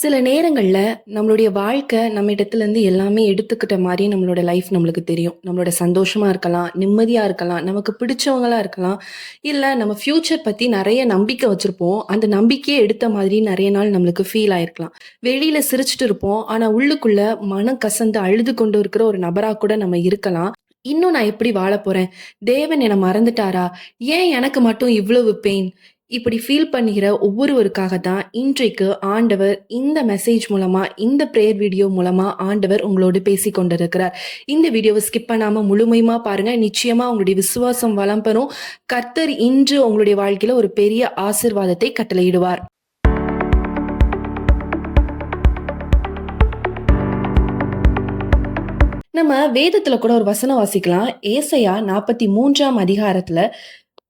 சில நேரங்கள்ல நம்மளுடைய வாழ்க்கை நம்ம இடத்துலேருந்து எல்லாமே எடுத்துக்கிட்ட மாதிரி நம்மளோட லைஃப் நம்மளுக்கு தெரியும். நம்மளோட சந்தோஷமா இருக்கலாம், நிம்மதியா இருக்கலாம், நமக்கு பிடிச்சவங்களா இருக்கலாம். இல்ல நம்ம ஃப்யூச்சர் பத்தி நெறைய நம்பிக்கை வச்சிருப்போம். அந்த நம்பிக்கையே எடுத்த மாதிரி நெறைய நாள் நம்மளுக்கு ஃபீல் ஆயிருக்கலாம். வெளியில சிரிச்சுட்டு இருப்போம். ஆனா உள்ளுக்குள்ள மனம் கசந்து அழுது கொண்டு இருக்கிற ஒரு நபரா கூட நம்ம இருக்கலாம். இன்னும் நான் எப்படி வாழப் போறேன்? தேவன் என்ன மறந்துட்டாரா? ஏன் எனக்கு மட்டும் இவ்வளவு பெயின்? இப்படி ஃபீல் பண்ணுகிற ஒவ்வொருவருக்காக தான் இன்றைக்கு ஆண்டவர் இந்த மெசேஜ் மூலமா, இந்த பிரேயர் வீடியோ மூலமா ஆண்டவர் உங்களோடு பேசிக் கொண்டிருக்கிறார். இந்த வீடியோவை ஸ்கிப் பண்ணாம முழுமையுமா பாருங்க. நிச்சயமா உங்களுடைய விசுவாசம் வளம் பெறும். கர்த்தர் இன்று உங்களுடைய வாழ்க்கையில ஒரு பெரிய ஆசீர்வாதத்தை கட்டளையிடுவார். நம்ம வேதத்துல கூட ஒரு வசனம் வாசிக்கலாம். ஏசாயா 43ஆம் அதிகாரத்துல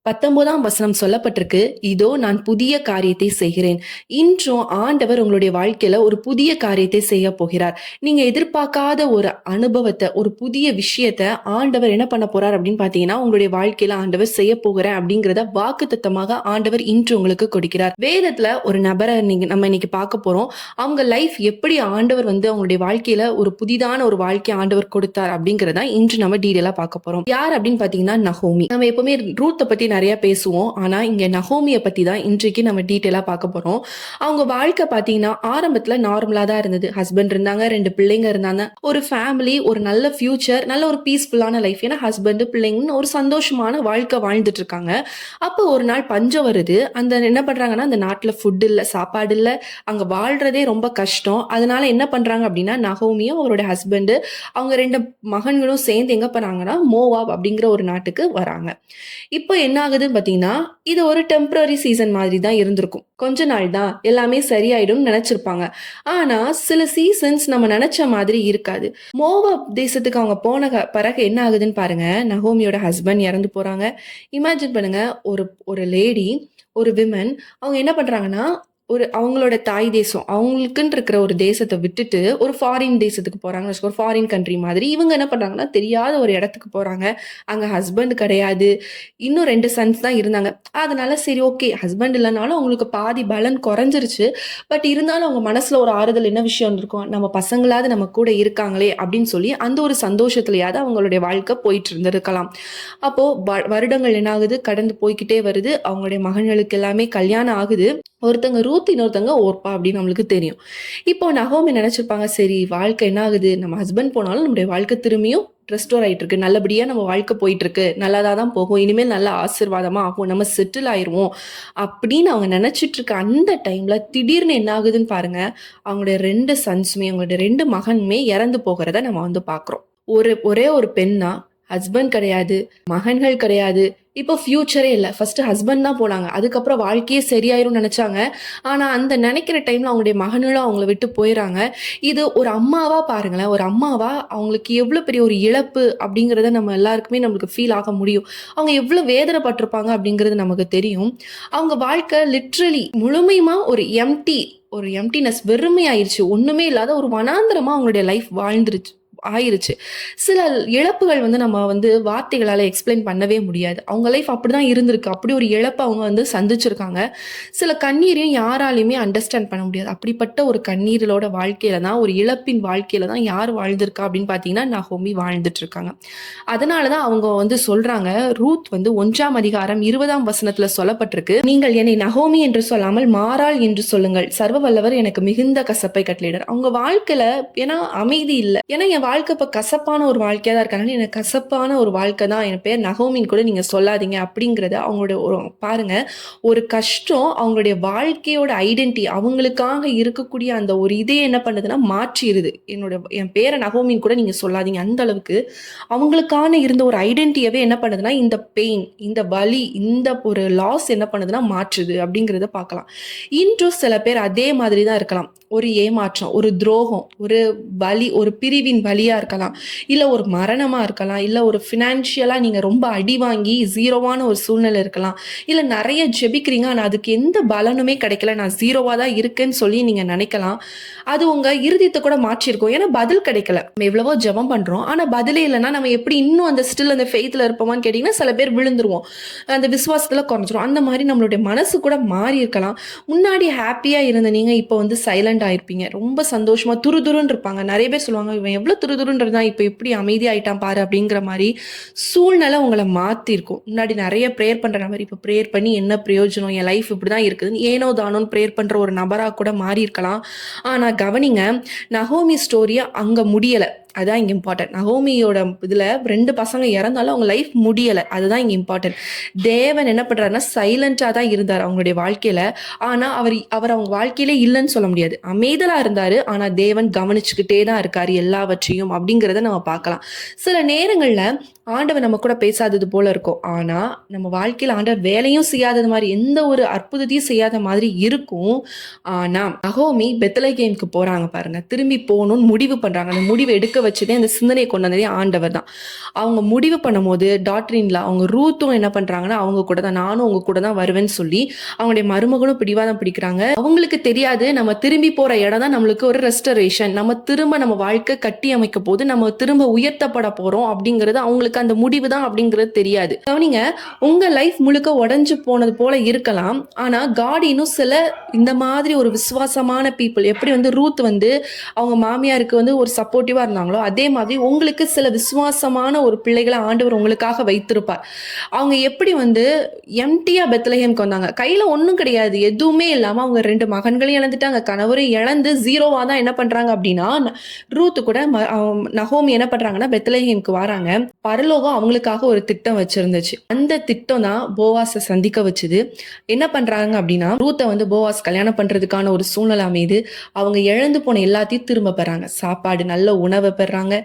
19ஆம் வசனம் சொல்லப்பட்டிருக்கு. இதோ நான் புதிய காரியத்தை செய்கிறேன். இன்றும் ஆண்டவர் உங்களுடைய வாழ்க்கையில ஒரு புதிய காரியத்தை செய்ய போகிறார். நீங்க எதிர்பார்க்காத ஒரு அனுபவத்தை, ஒரு புதிய விஷயத்த ஆண்டவர் என்ன பண்ண போறார் அப்படின்னு பாத்தீங்கன்னா, உங்களுடைய வாழ்க்கையில ஆண்டவர் செய்ய போகிறேன் அப்படிங்கிறத வாக்குத்தத்தமாக ஆண்டவர் இன்று உங்களுக்கு கொடுக்கிறார். வேதத்துல ஒரு நபரை நம்ம இன்னைக்கு பார்க்க போறோம். அவங்க லைஃப் எப்படி ஆண்டவர் அவங்களுடைய வாழ்க்கையில ஒரு புதிதான ஒரு வாழ்க்கை ஆண்டவர் கொடுத்தார் அப்படிங்கறத இன்று நம்ம டீடைலா பார்க்க போறோம். யார் அப்படின்னு பாத்தீங்கன்னா நகோமி. நம்ம எப்பவுமே ரூத்தை பத்தி நிறைய பேசுவோம். ஆனா இங்க நகோமிய பத்தி தான் இன்றைக்கு நம்ம டீட்டெயிலா பார்க்க போறோம். அவங்க வாழ்க்கை பாத்தீங்கன்னா ஆரம்பத்துல நார்மலா தான் இருந்தது. ஹஸ்பண்ட் இருந்தாங்க, 2 பிள்ளைங்க இருந்தாங்க, ஒரு ஃபேமிலி, ஒரு நல்ல ஃபியூச்சர், நல்ல ஒரு பீஸ்ஃபுல்லான லைஃப். ஏன்னா ஹஸ்பண்ட் பிள்ளைங்கன்னு ஒரு சந்தோஷமான வாழ்க்கை வாழ்ந்துட்டு இருக்காங்க. அப்போ ஒரு நாள் பஞ்சம் வருது. அந்த என்ன பண்றாங்கன்னா, அந்த நாட்டுல ஃபுட் இல்ல, சாப்பாடு இல்ல, அங்க வாழ்றதே ரொம்ப கஷ்டம். அதனால என்ன பண்றாங்க அப்படின்னா, நகோமியும் அவரோட ஹஸ்பண்ட், அவங்க 2 மகன்களும் சேர்ந்து எங்க போறாங்கன்னா, மோவாப் அப்படிங்கிற ஒரு நாட்டுக்கு வராங்க. இப்போ என்ன ஆகுதுன்னு பாத்தீங்கன்னா, இது ஒரு டெம்பரரி சீசன் மாதிரி தான் இருந்திருக்கும். கொஞ்ச நாள் தான் எல்லாமே சரியாயிடும் நினைச்சிருப்பாங்க. ஆனா சில சீசன்ஸ் நம்ம நினைச்ச மாதிரி இருக்காது. மோவாப் தேசத்துக்கு அவங்க போன பிறகு என்ன ஆகுதுன்னு பாருங்க. நகோமியோட ஹஸ்பண்ட் இறந்து போறாங்க. இமேஜின் பண்ணுங்க, ஒரு ஒரு லேடி, ஒரு விமன், அவங்க என்ன பண்றாங்கன்னா, அவங்களோட தாய் தேசம், அவங்களுக்குன்னு இருக்கிற ஒரு தேசத்தை விட்டுட்டு ஒரு ஃபாரின் தேசத்துக்கு போறாங்க. ஒரு ஃபாரின் கண்ட்ரி மாதிரி. இவங்க என்ன பண்றாங்கன்னா, தெரியாத ஒரு இடத்துக்கு போறாங்க. அங்க ஹஸ்பண்ட் கிடையாது. இன்னும் 2 சன்ஸ் தான் இருந்தாங்க. அதனால சரி, ஓகே, ஹஸ்பண்ட் இல்லைனாலும் அவங்களுக்கு பாதி பலன் குறைஞ்சிருச்சு. பட் இருந்தாலும் அவங்க மனசுல ஒரு ஆறுதல் என்ன விஷயம் இருக்கும், நம்ம பசங்களாவது நம்ம கூட இருக்காங்களே அப்படின்னு சொல்லி அந்த ஒரு சந்தோஷத்துலயாவது அவங்களுடைய வாழ்க்கை போயிட்டு இருந்திருக்கலாம். அப்போ வருடங்கள் என்ன ஆகுது, கடந்து போய்கிட்டே வருது. அவங்களுடைய மகன்களுக்கு எல்லாமே கல்யாணம் ஆகுது. ஒருத்தங்க ரூத், இன்னொருத்தங்க ஓர்பா அப்படின்னு நம்மளுக்கு தெரியும். இப்போ நகோமி நினைச்சிருப்பாங்க, சரி வாழ்க்கை என்ன ஆகுது, நம்ம ஹஸ்பண்ட் போனாலும் நம்முடைய வாழ்க்கை திரும்பியும் ரெஸ்டோர் ஆயிட்டு இருக்கு, நல்லபடியா நம்ம வாழ்க்கை போயிட்டு இருக்கு, நல்லதா தான் போகும், இனிமேல் நல்ல ஆசீர்வாதமா ஆகும், நம்ம செட்டில் ஆயிருவோம் அப்படின்னு அவங்க நினைச்சிட்டு இருக்க அந்த டைம்ல திடீர்னு என்ன ஆகுதுன்னு பாருங்க. அவங்களுடைய 2 சன்ஸுமே, அவங்களுடைய 2 மகனுமே இறந்து போகிறத நம்ம பாக்குறோம். ஒரே ஒரு பெண் தான். ஹஸ்பண்ட் கிடையாது, மகன்கள் கிடையாது. இப்போ ஃபியூச்சரே இல்லை. ஃபர்ஸ்ட் ஹஸ்பண்ட் தான் போனாங்க. அதுக்கப்புறம் வாழ்க்கையே சரியாயிரும் நினைச்சாங்க. ஆனா அந்த நினைக்கிற டைம்ல அவங்களுடைய மகன்களும் அவங்கள விட்டு போயிடறாங்க. இது ஒரு அம்மாவா பாருங்களேன். ஒரு அம்மாவா அவங்களுக்கு எவ்வளவு பெரிய ஒரு இழப்பு அப்படிங்கறத நம்ம எல்லாருக்குமே நம்மளுக்கு ஃபீல் ஆக முடியும். அவங்க எவ்வளவு வேதனைப்பட்டிருப்பாங்க அப்படிங்கிறது நமக்கு தெரியும். அவங்க வாழ்க்கை லிட்ரலி முழுமையுமா ஒரு எம்டினஸ், வெறுமையாயிருச்சு. ஒண்ணுமே இல்லாத ஒரு வனாந்திரமா அவங்களுடைய லைஃப் ஆயிருச்சு. சில இழப்புகள் நம்ம வார்த்தைகளால எக்ஸ்பிளைன் பண்ணவே முடியாது. அவங்க லைஃப் அப்படிதான் இருந்திருக்கு. அப்படி ஒரு இழப்பை அவங்க சந்திச்சிருக்காங்க. சில கண்ணீரையும் யாராலையுமே அண்டர்ஸ்டாண்ட் பண்ண முடியாது. அப்படிப்பட்ட ஒரு கண்ணீரோட வாழ்க்கையில தான், ஒரு இழப்பின் வாழ்க்கையில தான் யார் வாழ்ந்திருக்கா அப்படின்னு பாத்தீங்கன்னா, நகோமி வாழ்ந்துட்டு இருக்காங்க. அதனாலதான் அவங்க சொல்றாங்க, ரூத் 1ஆம் அதிகாரம் 20ஆம் வசனத்துல சொல்லப்பட்டிருக்கு, நீங்கள் என்னை நகோமி என்று சொல்லாமல் மாறாள் என்று சொல்லுங்கள், சர்வ வல்லவர் எனக்கு மிகுந்த கசப்பை கட்டளையிடார். அவங்க வாழ்க்கையில ஏன்னா அமைதி இல்லை. ஏன்னா என் வாழ்க்கை இப்ப கசப்பான ஒரு வாழ்க்கையா தான் இருக்காங்க. எனக்கு கசப்பான ஒரு வாழ்க்கை தான், என் பேர் நகோமின்னு கூட நீங்க சொல்லாதீங்க அப்படிங்கறத அவங்களோட பாருங்க. ஒரு கஷ்டம் அவங்களுடைய வாழ்க்கையோட ஐடென்டிட்டி, அவங்களுக்காக இருக்கக்கூடிய அந்த ஒரு இதே என்ன பண்ணுதுன்னா மாற்றிடுது. என் பேரை நகோமின்னு கூட நீங்க சொல்லாதீங்க. அந்த அளவுக்கு அவங்களுக்கான இருந்த ஒரு ஐடென்டிட்டியவே என்ன பண்ணுதுன்னா, இந்த பெயின், இந்த வலி, இந்த ஒரு லாஸ் என்ன பண்ணுதுன்னா மாற்றுது அப்படிங்கறத பார்க்கலாம். இன்றும் சில பேர் அதே மாதிரி தான் இருக்கலாம். ஒரு ஏமாற்றம், ஒரு துரோகம், ஒரு வலி, ஒரு பிரிவின் வலியா இருக்கலாம், இல்ல ஒரு மரணமா இருக்கலாம், இல்ல ஒரு பினான்சியலா நீங்க ரொம்ப அடி வாங்கி ஜீரோவான ஒரு சூழ்நிலை இருக்கலாம், இல்ல நிறைய ஜெபிக்கிறீங்க ஆனா அதுக்கு எந்த பலனுமே கிடைக்கல, நான் ஜீரோவா தான் இருக்கேன்னு சொல்லி நீங்க நினைக்கலாம். அது உங்க இறுதியத்தை கூட மாற்றிருக்கும். ஏன்னா பதில் கிடைக்கல. நம்ம எவ்வளவோ ஜெபம் பண்றோம், ஆனா பதிலே இல்லைன்னா நம்ம எப்படி இன்னும் அந்த ஸ்டில் அந்த ஃபெய்த்ல இருப்போமான்னு கேட்டீங்கன்னா, சில பேர் விழுந்துருவோம், அந்த விசுவாசத்துல குறைஞ்சிரும். அந்த மாதிரி நம்மளுடைய மனசு கூட மாறி இருக்கலாம். முன்னாடி ஹாப்பியா இருந்த நீங்க இப்போ சைலண்ட் சைலண்ட் ஆயிருப்பீங்க. ரொம்ப சந்தோஷமா துருதுருன்னு இருப்பாங்க. நிறைய பேர் சொல்லுவாங்க, இவன் எவ்வளவு துருதுருன்னு இருந்தான், இப்ப எப்படி அமைதியாயிட்டான் பாரு அப்படிங்கிற மாதிரி சூழ்நிலை உங்களை மாத்திருக்கும். முன்னாடி நிறைய ப்ரேயர் பண்ற நபர் இப்ப ப்ரேயர் பண்ணி என்ன பிரயோஜனம், என் லைஃப் இப்படிதான் இருக்குதுன்னு ஏனோ தானோன்னு ப்ரேயர் பண்ற ஒரு நபரா கூட மாறி இருக்கலாம். ஆனா கவனிங்க, நகோமி ஸ்டோரிய அங்க முடியல. அதான் இங்க இம்பார்ட்டன்ட். நகோமியோட இதுல 2 பசங்க இறந்தாலும் அவங்க லைஃப் முடியல. அதுதான் இங்க இம்பார்ட்டன்ட். தேவன் என்ன பண்றாருன்னா சைலண்டா தான் இருந்தார் அவங்களுடைய வாழ்க்கையில. ஆனா அவர் அவங்க வாழ்க்கையிலே இல்லைன்னு சொல்ல முடியாது. அமைதலா இருந்தாரு. ஆனா தேவன் கவனிச்சுக்கிட்டே தான் இருக்காரு எல்லாவற்றையும் அப்படிங்கிறத நம்ம பார்க்கலாம். சில நேரங்கள்ல ஆண்டவர் நம்ம கூட பேசாதது போல இருக்கும். ஆனா நம்ம வாழ்க்கையில ஆண்டவர் வேலையும் செய்யாதது மாதிரி எந்த ஒரு அற்புதத்தையும் செய்யாத மாதிரி இருக்கும். ஆனா நகோமி பெத்லகேமுக்கு போறாங்க பாருங்க. திரும்பி போகணும்னு முடிவு பண்றாங்க. அந்த முடிவு எடுக்க வச்சதே அந்த சிந்தனையை கொண்டு வந்ததே ஆண்டவர் தான். அவங்க முடிவு பண்ணும்போது டாக்டரின்ல அவங்க ரூத்தும் என்ன பண்றாங்கன்னா அவங்க கூட தான், நானும் உங்க கூட தான் வருவேன்னு சொல்லி அவங்களுடைய மருமகனும் பிடிவாதம் பிடிக்கிறாங்க. அவங்களுக்கு தெரியாது நம்ம திரும்பி போற இடம் தான் நம்மளுக்கு ஒரு ரெஸ்டரேஷன். நம்ம திரும்ப நம்ம வாழ்க்கை கட்டி அமைக்க போது, நம்ம திரும்ப உயர்த்தப்பட போறோம் அப்படிங்கிறது அவங்களுக்கு அந்த முடிவு தான் அப்படிங்கிறது தெரியாது. கவனிங்க, உங்க லைஃப் முழுக்க உடைஞ்சு போனது போல இருக்கலாம். ஆனா காட் இன்னும் சில இந்த மாதிரி ஒரு விசுவாசமான பீப்புள், எப்படி ரூத் அவங்க மாமியாருக்கு ஒரு சப்போர்ட்டிவா இருந்தாங்களோ அதே மாதிரி உங்களுக்கு சில விசுவாசமான ஒரு பிள்ளைகளை ஆண்டவர் உங்களுக்காக வைத்திருப்பார். அவங்க எப்படி எம்டியா பெத்லஹேம்க்கு வந்தாங்க. கையில ஒன்றும் கிடையாது, எதுவுமே இல்லாம அவங்க 2 மகன்களையும் இழந்துட்டாங்க, கணவரையும் இழந்து ஜீரோவா தான் என்ன பண்றாங்க அப்படின்னா ரூத் கூட நகோமி என்ன பண்றாங்கன்னா பெத்லஹேம்க்கு வராங்க. பரலோகம் அவங்களுக்காக ஒரு திட்டம் வச்சிருந்துச்சு. அந்த திட்டம் தான் போவாஸை சந்திக்க வச்சுது. என்ன பண்றாங்க அப்படின்னா ரூத்தை போவாஸ் கல்யாணம் பண்றதுக்கான ஒரு சூழ்நிலை அமைது. அவங்க இழந்து போன எல்லாத்தையும் திரும்ப பெறாங்க. சாப்பாடு, நல்ல உணவை பெறாங்க,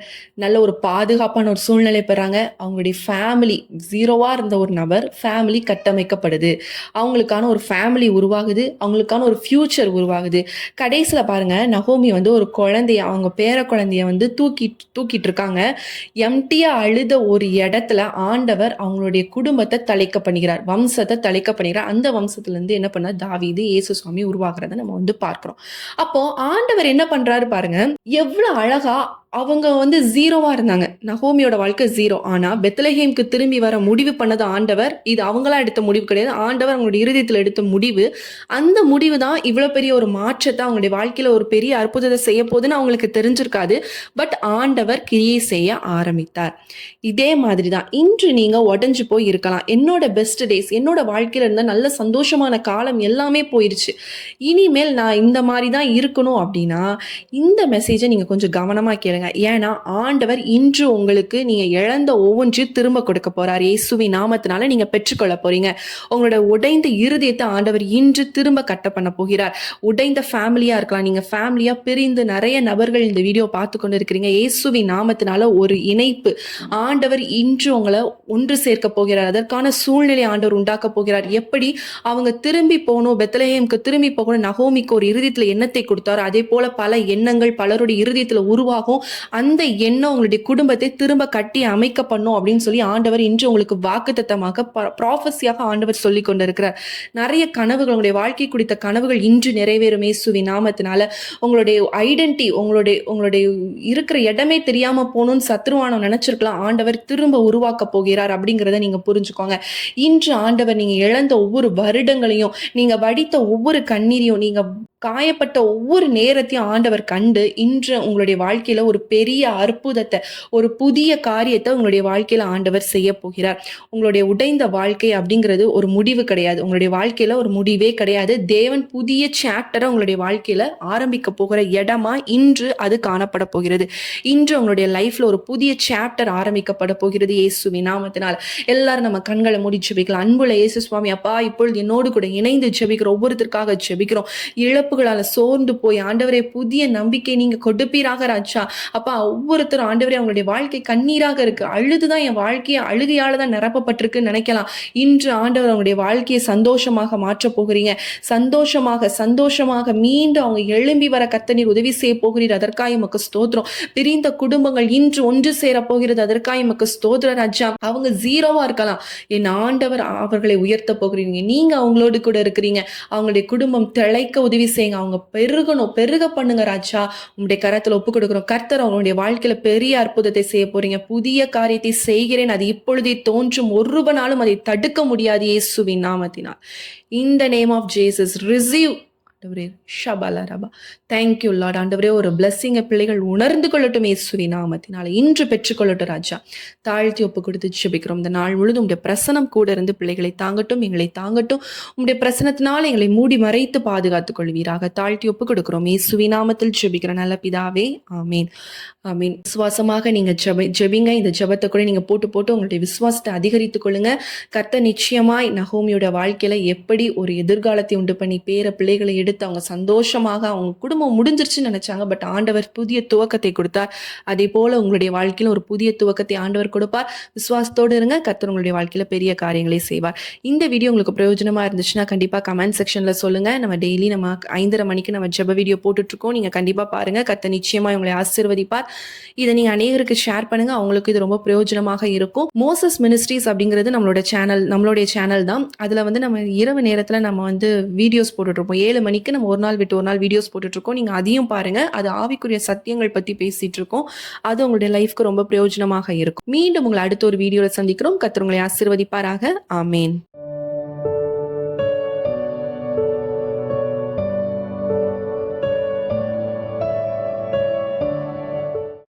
நல்ல ஒரு பாதுகாப்பான ஒரு சூழ்நிலை பெறாங்க. அவங்களுடைய ஃபேமிலி, ஜீரோவா இருந்த ஒரு நபர் ஃபேமிலி கட்டமைக்கப்படுது. அவங்களுக்கான ஒரு ஃபேமிலி உருவாகுது, அவங்களுக்கான ஒரு ஃபியூச்சர் உருவாகுது. கடைசியில பாருங்க, நகோமி ஒரு குழந்தைய, அவங்க பேர குழந்தைய தூக்கிட்டு இருக்காங்க. எம்டியா அழுத ஒரு இடத்துல ஆண்டவர் அவங்களுடைய குடும்பத்தை தலைக்க பண்ணுகிறார், வம்சத்தை தலைக்க பண்ணுகிறார். அந்த வம்சத்துல இருந்து என்ன பண்ண தாவீது, இயேசு சுவாமி உருவாகிறத நம்ம பார்க்கிறோம். அப்போ ஆண்டவர் என்ன பண்றாரு பாருங்க, எவ்வளவு அழகா அவங்க ஜீரோவா இருந்தாங்க. நகோமியோட வாழ்க்கை ஜீரோ. ஆனா பெத்லஹேம்க்கு திரும்பி வர முடிவு பண்ணது ஆண்டவர். இது அவங்களா எடுத்த முடிவு கிடையாது, ஆண்டவர் அவங்களுடைய இருதயத்தில் எடுத்த முடிவு. அந்த முடிவு தான் இவ்வளவு பெரிய ஒரு மாற்றத்தை அவங்களுடைய வாழ்க்கையில ஒரு பெரிய அற்புதத்தை செய்ய போகுதுன்னு அவங்களுக்கு தெரிஞ்சிருக்காது. பட் ஆண்டவர் கிரியை செய்ய ஆரம்பித்தார். இதே மாதிரி தான் இன்று நீங்க உடஞ்சு போய் இருக்கலாம். என்னோட பெஸ்ட் டேஸ், என்னோட வாழ்க்கையில இருந்த நல்ல சந்தோஷமான காலம் எல்லாமே போயிருச்சு, இனிமேல் நான் இந்த மாதிரி தான் இருக்கணும் அப்படின்னா இந்த மெசேஜை நீங்க கொஞ்சம் கவனமா கேளுங்க. ஏன்னா ஆண்டவர் இன்று உங்களுக்கு நீங்க இழந்த ஒவ்வொன்றையும் திரும்ப கொடுக்க போறார். இயேசுவின் நாமத்தினால நீங்க பெற்றுக்கொள்ள போறீங்க. உங்களோட உடைந்த இருதயத்தை ஆண்டவர் இன்று திரும்ப கட்ட பண்ண போகிறார். உடைந்த ஃபேமிலியா இருக்கலாம், நீங்க ஃபேமிலியா பிரிந்து நிறைய நபர்கள் இந்த வீடியோ பார்த்து கொண்டு இருக்கிறீங்க. இயேசுவின் நாமத்தினால ஒரு இணைப்பு ஆண்டவர் இன்று உங்களை ஒன்று சேர்க்க போகிறார். அதற்கான சூழ்நிலை ஆண்டவர் உண்டாக்க போகிறார். எப்படி அவங்க திரும்பி போகணும், பெத்லஹேம்க்கு திரும்பி போகணும், நகோமிக்கு ஒரு இருதயத்துல எண்ணத்தை கொடுத்தாரோ அதே போல பல எண்ணங்கள் பலருடைய இருதயத்துல உருவாகும். அந்த எண்ணம் உங்களுடைய குடும்பத்தை திரும்ப கட்டி அமைக்க பண்ணும் அப்படின்னு சொல்லி ஆண்டவர் இன்று உங்களுக்கு வாக்குத்தத்தமாக ப்ராஃபஸியாக ஆண்டவர் சொல்லி கொண்டிருக்கிறார். நிறைய கனவுகள், உங்களுடைய வாழ்க்கை குறித்த கனவுகள் இன்று நிறைவேறும் இயேசுவின் நாமத்தினால. உங்களுடைய ஐடென்டி, உங்களுடைய இருக்கிற இடமே தெரியாம போகணும்னு சத்ருவானம் நினைச்சிருக்கலாம், ஆண்டவர் திரும்ப உருவாக்க போகிறார் அப்படிங்கிறத நீங்க புரிஞ்சுக்கோங்க. இன்று ஆண்டவர் நீங்க இழந்த ஒவ்வொரு வருடங்களையும், நீங்க வடித்த ஒவ்வொரு கண்ணீரையும், நீங்க காயப்பட்ட ஒவ்வொரு நேரத்தையும் ஆண்டவர் கண்டு இன்று உங்களுடைய வாழ்க்கையில ஒரு பெரிய அற்புதத்தை, ஒரு புதிய காரியத்தை உங்களுடைய வாழ்க்கையில ஆண்டவர் செய்ய போகிறார். உங்களுடைய உடைந்த வாழ்க்கை அப்படிங்கிறது ஒரு முடிவு கிடையாது. உங்களுடைய வாழ்க்கையில ஒரு முடிவே கிடையாது. தேவன் புதிய சாப்டரை உங்களுடைய வாழ்க்கையில ஆரம்பிக்க போகிற இடமா இன்று அது காணப்பட போகிறது. இன்று உங்களுடைய லைஃப்ல ஒரு புதிய சாப்டர் ஆரம்பிக்கப்பட போகிறது இயேசுவின் நாமத்தினால். எல்லாரும் நம்ம கண்களை மூடி ஜெபிக்கலாம். அன்புள்ள இயேசு சுவாமி, அப்பா, இப்பொழுது என்னோடு கூட இணைந்து ஜெபிக்கிறோம், ஒவ்வொருத்தருக்காக ஜெபிக்கிறோம். இழப்புகளால சோர்ந்து போய் ஆண்டவரே புதிய நம்பிக்கை நீங்க கொடுப்பீராக ராஜா. அப்பா, ஒவ்வொருத்தரும் ஆண்டவரே அவங்களுடைய வாழ்க்கை கண்ணீராக இருக்கு, அழுதுதான் என் வாழ்க்கையை அழுகையால தான் நிரப்பப்பட்டிருக்குன்னு நினைக்கலாம். இன்று ஆண்டவர் அவங்களுடைய வாழ்க்கையை சந்தோஷமாக மாற்ற போகிறீங்க. சந்தோஷமாக மீண்டும் அவங்க எழும்பி வர கர்த்தர் நீர் உதவி செய்ய போகிறீர். அதற்காக உமக்கு ஸ்தோத்திரம். பிரிந்த குடும்பங்கள் இன்று ஒன்று சேர போகிறது. அதற்காக உமக்கு ஸ்தோத்திர ராஜா. அவங்க ஜீரோவா இருக்கலாம், என் ஆண்டவர் அவர்களை உயர்த்த போகிறீங்க. நீங்க அவங்களோடு கூட இருக்கிறீங்க. அவங்களுடைய குடும்பம் திளைக்க உதவி செய்யுங்க. அவங்க பெருக பண்ணுங்க ராஜா. உங்களுடைய கரத்துல ஒப்பு கொடுக்கிறோம். கர்த்தர் அவங்களுடைய வாழ்க்கையில பெரிய அற்புதத்தை செய்ய போறீங்க. புதிய காரியத்தை செய்கிறேன், அது இப்பொழுதே தோன்றும், ஒருவனாலும் அதை தடுக்க முடியாது இயேசுவின் நாமத்தினால். In the name of Jesus, receive ஆண்டவரே ஷபாலா ரபா. Thank you Lord. ஆண்டவரே ஒரு பிளஸ்ஸிங்க பிள்ளைகள் உணர்ந்து கொள்ளட்டும் இயேசுவின் நாமத்தினால. இன்று பெற்றுக்கொள்ளட்டும் ராஜா. தாழ்த்தி ஒப்பு கொடுத்து ஜெபிக்கிறோம். இந்த நாள் முழுதும் உம்முடைய பிரசனம் கூட இருந்து பிள்ளைகளை தாங்கட்டும், எங்களை தாங்கட்டும். உம்முடைய பிரசனத்தினால் எங்களை மூடி மறைத்து பாதுகாத்துக் கொள்வீராக. தாழ்த்தி ஒப்பு கொடுக்கிறோம். இயேசுவின் நாமத்தில் ஜெபிக்கிற நல்ல பிதாவே, ஆமீன். ஆமீன். விசுவாசமாக நீங்க ஜெபிங்க. இந்த ஜெபத்தை கூட நீங்க போட்டு போட்டு உங்களுடைய விசுவாசத்தை அதிகரித்துக் கொள்ளுங்க. கர்த்தர் நிச்சயமாய் நகோமியோட வாழ்க்கையில எப்படி ஒரு எதிர்காலத்தை உண்டு பண்ணி பேர பிள்ளைகளை எடுத்து அவங்க சந்தோஷமாக அவங்க குடும்பம் முடிஞ்சிருச்சுன்னு நினைச்சாங்க. பட் ஆண்டவர் புதிய துவக்கத்தை கொடுத்தார். அதே போல உங்களுடைய வாழ்க்கையில ஒரு புதிய துவக்கத்தை ஆண்டவர் கொடுப்பார். விசுவாசத்தோடு இருங்க. கர்த்தர் உங்களுடைய வாழ்க்கையில பெரிய காரியங்களை செய்வார். இந்த வீடியோ உங்களுக்கு பிரயோஜனமா இருந்துச்சுன்னா கண்டிப்பா கமெண்ட் செக்ஷன்ல சொல்லுங்க. நம்ம டெய்லி நம்ம 5:30 மணிக்கு நம்ம ஜெப வீடியோ போட்டுட்டு இருக்கோம். நீங்க கண்டிப்பா பாருங்க. கர்த்தர் நிச்சயமா உங்களை ஆசீர்வதிப்பார். இதை நீங்க அநேகருக்கு ஷேர் பண்ணுங்க. அவங்களுக்கு இது ரொம்ப பிரயோஜனமாக இருக்கும். மோசஸ் மினிஸ்ட்ரீஸ் அப்படிங்கிறது நம்மளுடைய சேனல் தான். அதுல நம்ம இரவு நேரத்துல நம்ம வீடியோஸ் போட்டுட்டு இருப்போம். 7 மணிக்கு நம்ம ஒரு நாள் விட்டு ஒரு நாள் வீடியோஸ் போட்டுட்டு இருக்கோம். நீங்க அதையும் பாருங்க. அது ஆவிக்குரிய சத்தியங்கள் பத்தி பேசிட்டு இருக்கோம். அது உங்களுடைய லைஃப்க்கு ரொம்ப பிரயோஜனமாக இருக்கும். மீண்டும் உங்களை அடுத்த ஒரு வீடியோல சந்திக்கிறோம். கர்த்தர் உங்களை ஆசீர்வதிப்பாராக. ஆமேன்.